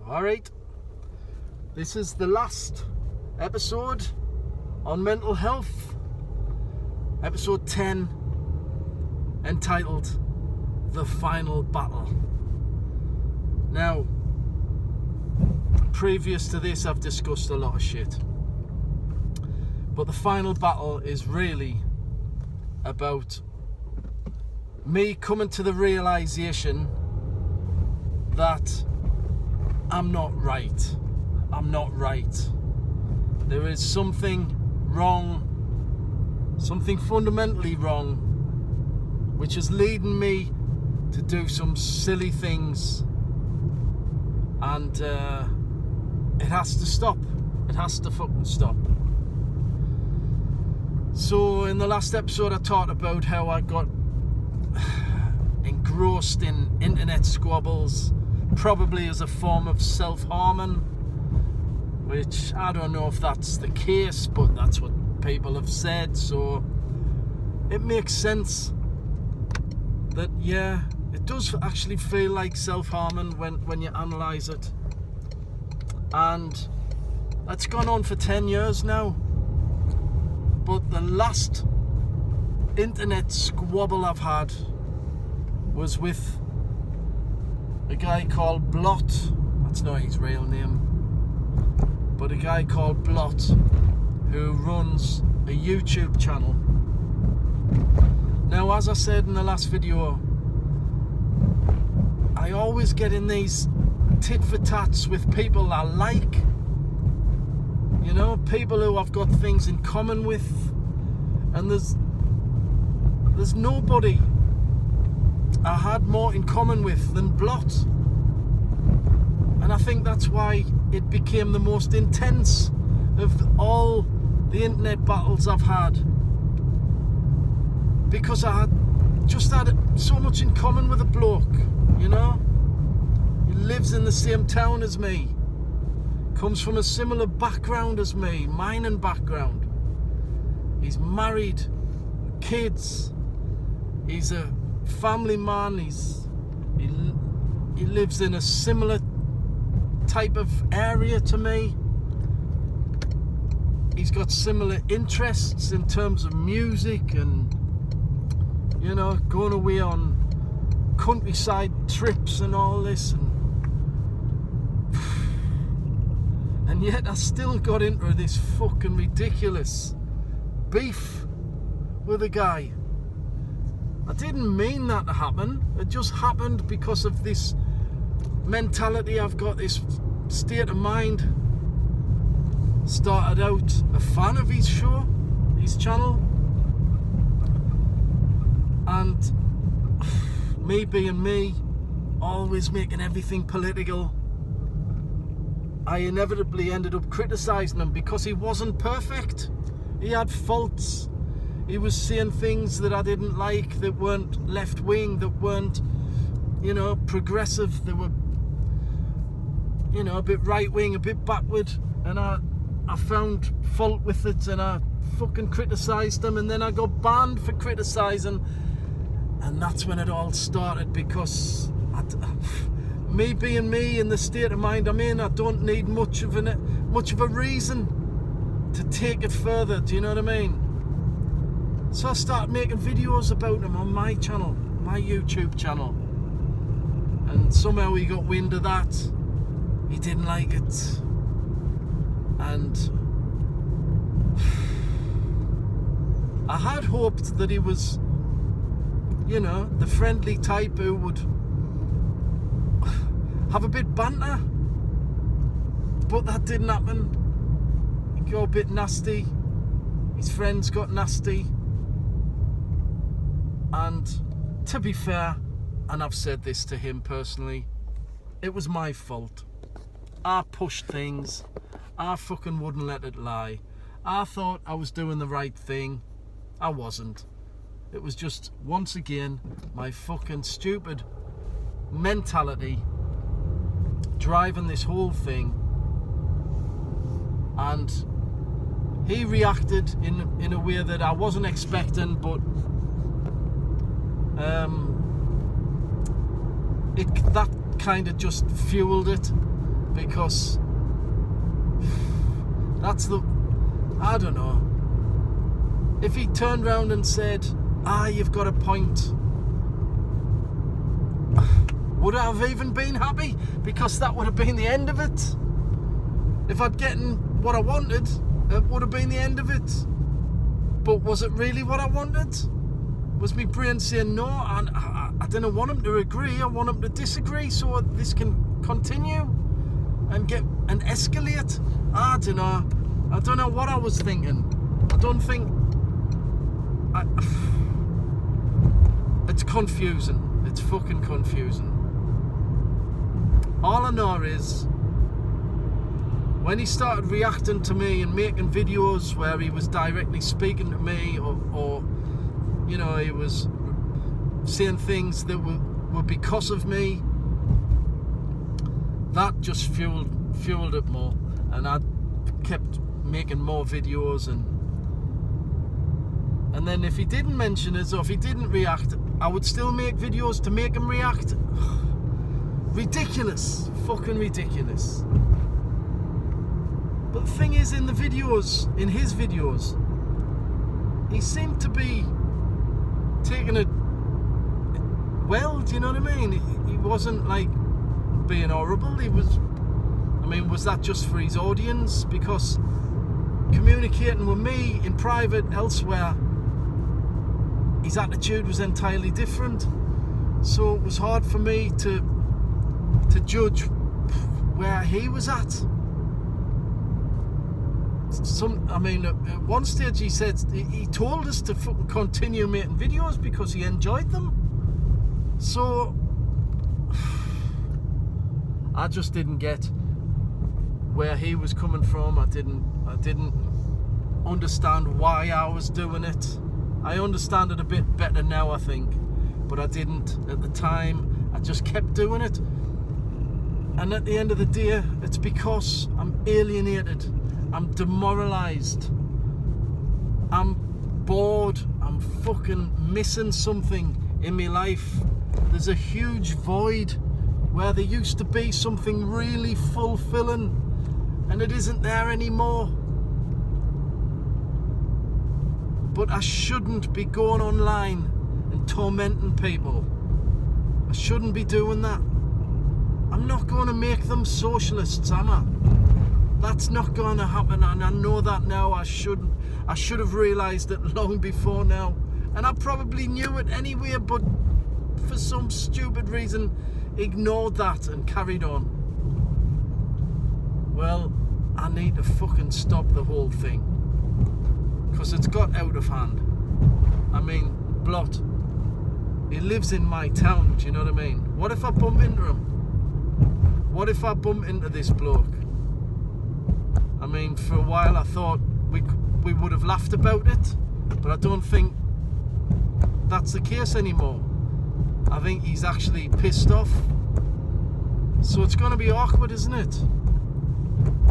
Alright, this is the last episode on mental health, episode 10, entitled The Final Battle. Now, previous to this I've discussed a lot of shit, but the final battle is really about me coming to the realization that I'm not right. There is something wrong, something fundamentally wrong, which is leading me to do some silly things, and it has to stop. It has to fucking stop. So in the last episode I talked about how I got engrossed in internet squabbles, probably as a form of self-harming, which I don't know if that's the case, but that's what people have said, so it makes sense that, yeah, it does actually feel like self-harming when you analyse it. And that's gone on for 10 years now, but the last internet squabble I've had was with a guy called Blot. That's not his real name, but a guy called Blot who runs a YouTube channel. Now, as I said in the last video, I always get in these tit for tats with people I like, you know, people who I've got things in common with, and there's nobody I had more in common with than Blot. And I think that's why it became the most intense of all the internet battles I've had, because I had just had so much in common with a bloke, you know. He lives in the same town as me, comes from a similar background as me, mining background. He's married, kids, he's a family man, he lives in a similar type of area to me. He's got similar interests in terms of music and, you know, going away on countryside trips and all this, and yet I still got into this fucking ridiculous beef with a guy. I didn't mean that to happen. It just happened because of this mentality I've got, this state of mind. Started out a fan of his show, his channel, and me being me, always making everything political, I inevitably ended up criticising him because he wasn't perfect. He had faults. He was saying things that I didn't like, that weren't left-wing, that weren't, you know, progressive. They were, you know, a bit right-wing, a bit backward. And I found fault with it, and I fucking criticised him, and then I got banned for criticising. And that's when it all started, because me being me in the state of mind I'm in, I don't need much of a reason to take it further. Do you know what I mean? So I started making videos about him on my channel, my YouTube channel, and somehow he got wind of that. He didn't like it, and I had hoped that he was, you know, the friendly type who would have a bit banter, but that didn't happen. He got a bit nasty, his friends got nasty. And to be fair, and I've said this to him personally, it was my fault. I pushed things. I fucking wouldn't let it lie. I thought I was doing the right thing. I wasn't. It was just, once again, my fucking stupid mentality driving this whole thing. And he reacted in a way that I wasn't expecting, but that kind of just fueled it, because I don't know. If he turned round and said, you've got a point, would I have even been happy? Because that would have been the end of it. If I'd gotten what I wanted, it would have been the end of it. But was it really what I wanted? Was my brain saying no? And I didn't want him to agree. I want him to disagree so this can continue and escalate. I don't know. I don't know what I was thinking. I don't think... it's confusing. It's fucking confusing. All I know is when he started reacting to me and making videos where he was directly speaking to me or you know, he was saying things that were because of me, that just fueled it more, and I kept making more videos, and then if he didn't mention it or if he didn't react, I would still make videos to make him react. Ridiculous, fucking ridiculous. But the thing is, in his videos, he seemed to be taking it well, do you know what I mean? He wasn't like being horrible. Was that just for his audience? Because communicating with me in private elsewhere, his attitude was entirely different. So it was hard for me to judge where he was at. At one stage he said he told us to fucking continue making videos because he enjoyed them. So I just didn't get where he was coming from. I didn't understand why I was doing it. I understand it a bit better now, I think, but I didn't at the time. I just kept doing it, and at the end of the day, it's because I'm alienated. I'm demoralised. I'm bored. I'm fucking missing something in my life. There's a huge void where there used to be something really fulfilling, and it isn't there anymore. But I shouldn't be going online and tormenting people. I shouldn't be doing that. I'm not going to make them socialists, am I? That's not going to happen, and I know that now. I should have realised it long before now, and I probably knew it anyway, but for some stupid reason ignored that and carried on. Well, I need to fucking stop the whole thing, because it's got out of hand. Blot, he lives in my town, do you know what I mean? What if I bump into him? What if I bump into this bloke? For a while I thought we would have laughed about it, but I don't think that's the case anymore. I think he's actually pissed off. So it's going to be awkward, isn't it?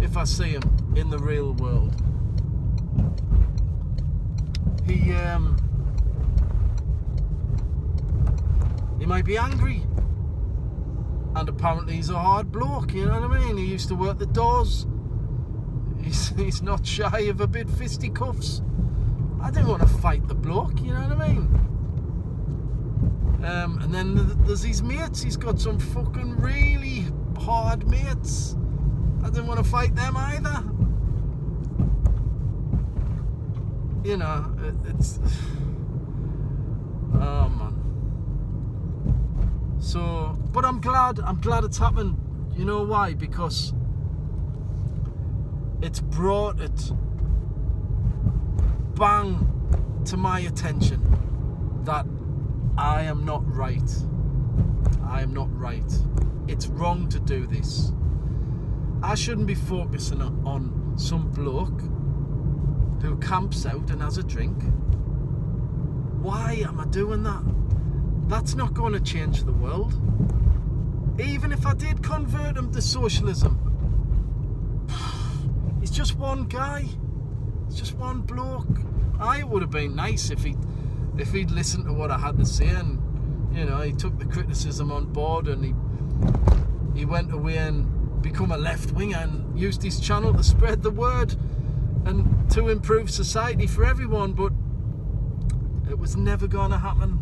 If I see him in the real world. He might be angry. And apparently he's a hard bloke, you know what I mean? He used to work the doors. He's not shy of a bit fisticuffs. I didn't want to fight the bloke, you know what I mean? And then there's his mates. He's got some fucking really hard mates. I didn't want to fight them either. You know, it's... Oh, man. So, but I'm glad it's happened. You know why? Because it's brought it bang to my attention that I am not right. I am not right. It's wrong to do this. I shouldn't be focusing on some bloke who camps out and has a drink. Why am I doing that? That's not going to change the world. Even if I did convert him to socialism, he's just one guy. It's just one bloke. It would have been nice if he'd listened to what I had to say, and you know, he took the criticism on board, and he went away and become a left-winger and used his channel to spread the word and to improve society for everyone, but it was never going to happen.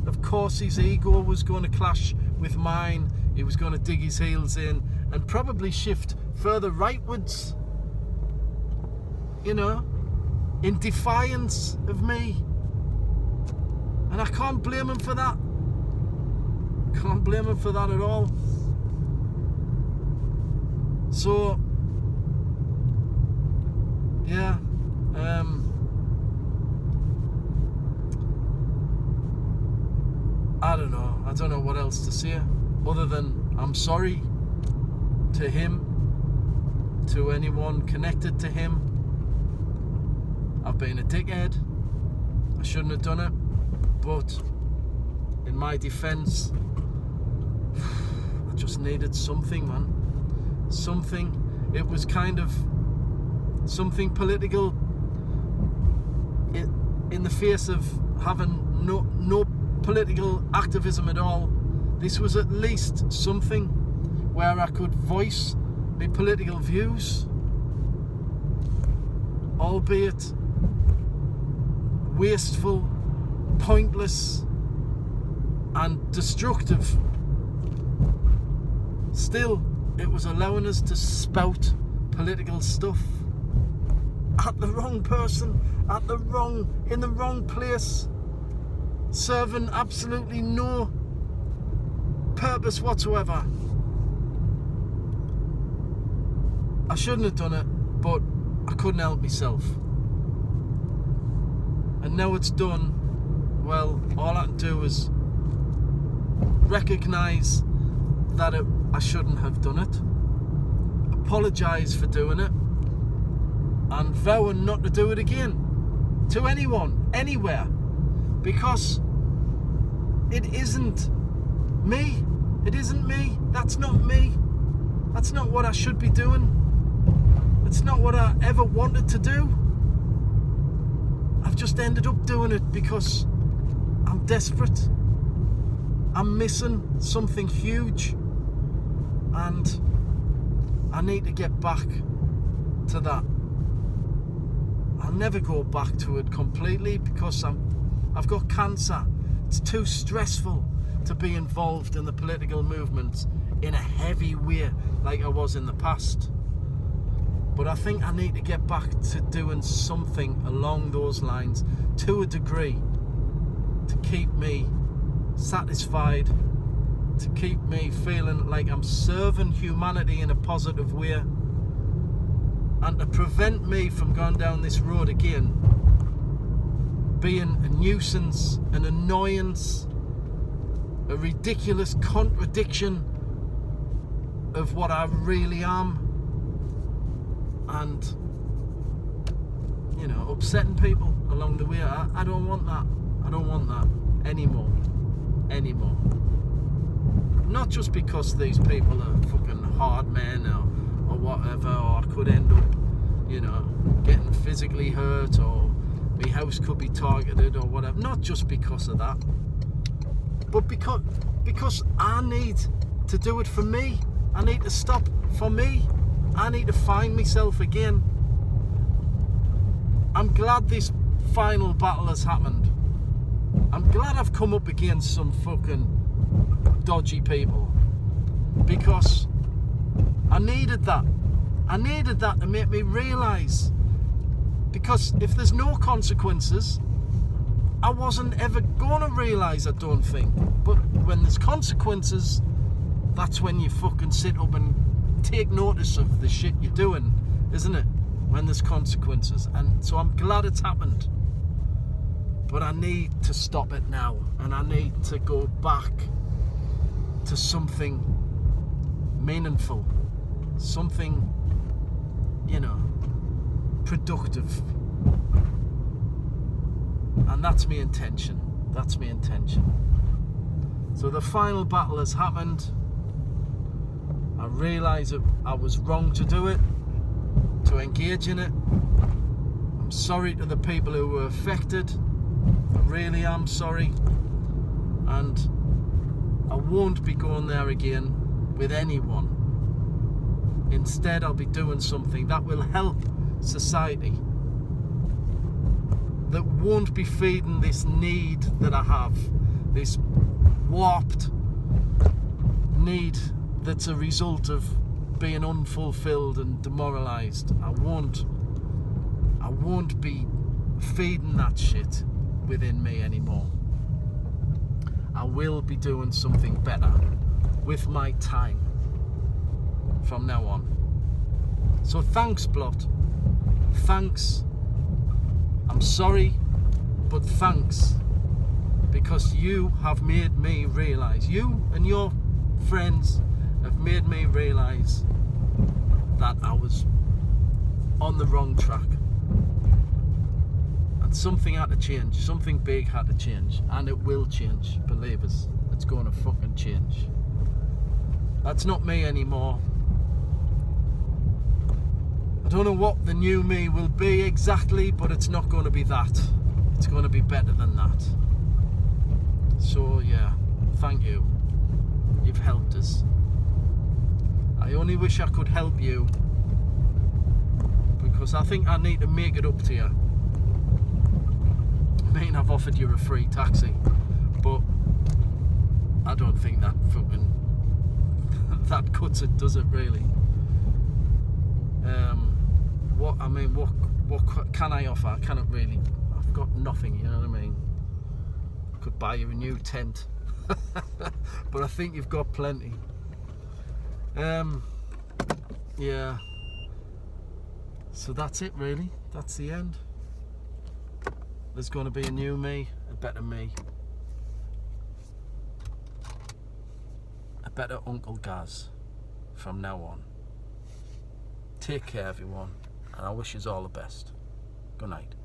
Of course his ego was going to clash with mine. He was going to dig his heels in and probably shift further rightwards, you know, in defiance of me. And I can't blame him for that. Can't blame him for that at all. So, yeah, I don't know. I don't know what else to say other than I'm sorry to him, to anyone connected to him. I've been a dickhead. I shouldn't have done it. But in my defense, I just needed something, man. Something. It was kind of something political in the face of having no political activism at all. This was at least something where I could voice my political views, albeit wasteful, pointless and destructive. Still, it was allowing us to spout political stuff at the wrong person, in the wrong place, serving absolutely no purpose whatsoever. I shouldn't have done it, but I couldn't help myself. And now it's done, well, all I can do is recognise that I shouldn't have done it, apologise for doing it, and vowing not to do it again to anyone, anywhere, because it isn't me. It isn't me. That's not me. That's not what I should be doing. It's not what I ever wanted to do. I've just ended up doing it because I'm desperate. I'm missing something huge, and I need to get back to that. I'll never go back to it completely because I've got cancer. It's too stressful to be involved in the political movement in a heavy way like I was in the past. But I think I need to get back to doing something along those lines to a degree to keep me satisfied, to keep me feeling like I'm serving humanity in a positive way, and to prevent me from going down this road again, being a nuisance, an annoyance, a ridiculous contradiction of what I really am, and, you know, upsetting people along the way. I don't want that. I don't want that anymore. Not just because these people are fucking hard men or whatever, or I could end up, you know, getting physically hurt, or my house could be targeted or whatever. Not just because of that, but because I need to do it for me. I need to stop for me. I need to find myself again. I'm glad this final battle has happened. I'm glad I've come up against some fucking dodgy people, because I needed that. I needed that to make me realise, because if there's no consequences, I wasn't ever going to realise, I don't think. But when there's consequences, that's when you fucking sit up and take notice of the shit you're doing, isn't it? When there's consequences. And so I'm glad it's happened, but I need to stop it now, and I need to go back to something meaningful, something, you know, productive. And that's my intention. That's my intention. So the final battle has happened. I realise that I was wrong to do it, to engage in it. I'm sorry to the people who were affected. I really am sorry. And I won't be going there again with anyone. Instead, I'll be doing something that will help society, that won't be feeding this need that I have, this warped need that's a result of being unfulfilled and demoralised. I won't be feeding that shit within me anymore. I will be doing something better with my time from now on. So thanks, Blot. Thanks. I'm sorry, but thanks, because you have made me realise, you and your friends have made me realise that I was on the wrong track. And something had to change, something big had to change, and it will change, believe us. It's going to fucking change. That's not me anymore. I don't know what the new me will be exactly, but it's not going to be that. It's going to be better than that. So yeah, thank you. You've helped us. I only wish I could help you, because I think I need to make it up to you. I mean, I've offered you a free taxi, but I don't think that fucking that cuts it, does it really? What can I offer? I cannot really. I've got nothing, you know what I mean? I could buy you a new tent, but I think you've got plenty. Yeah. So that's it, really. That's the end. There's going to be a new me, a better me, a better Uncle Gaz from now on. Take care, everyone, and I wish you all the best. Good night.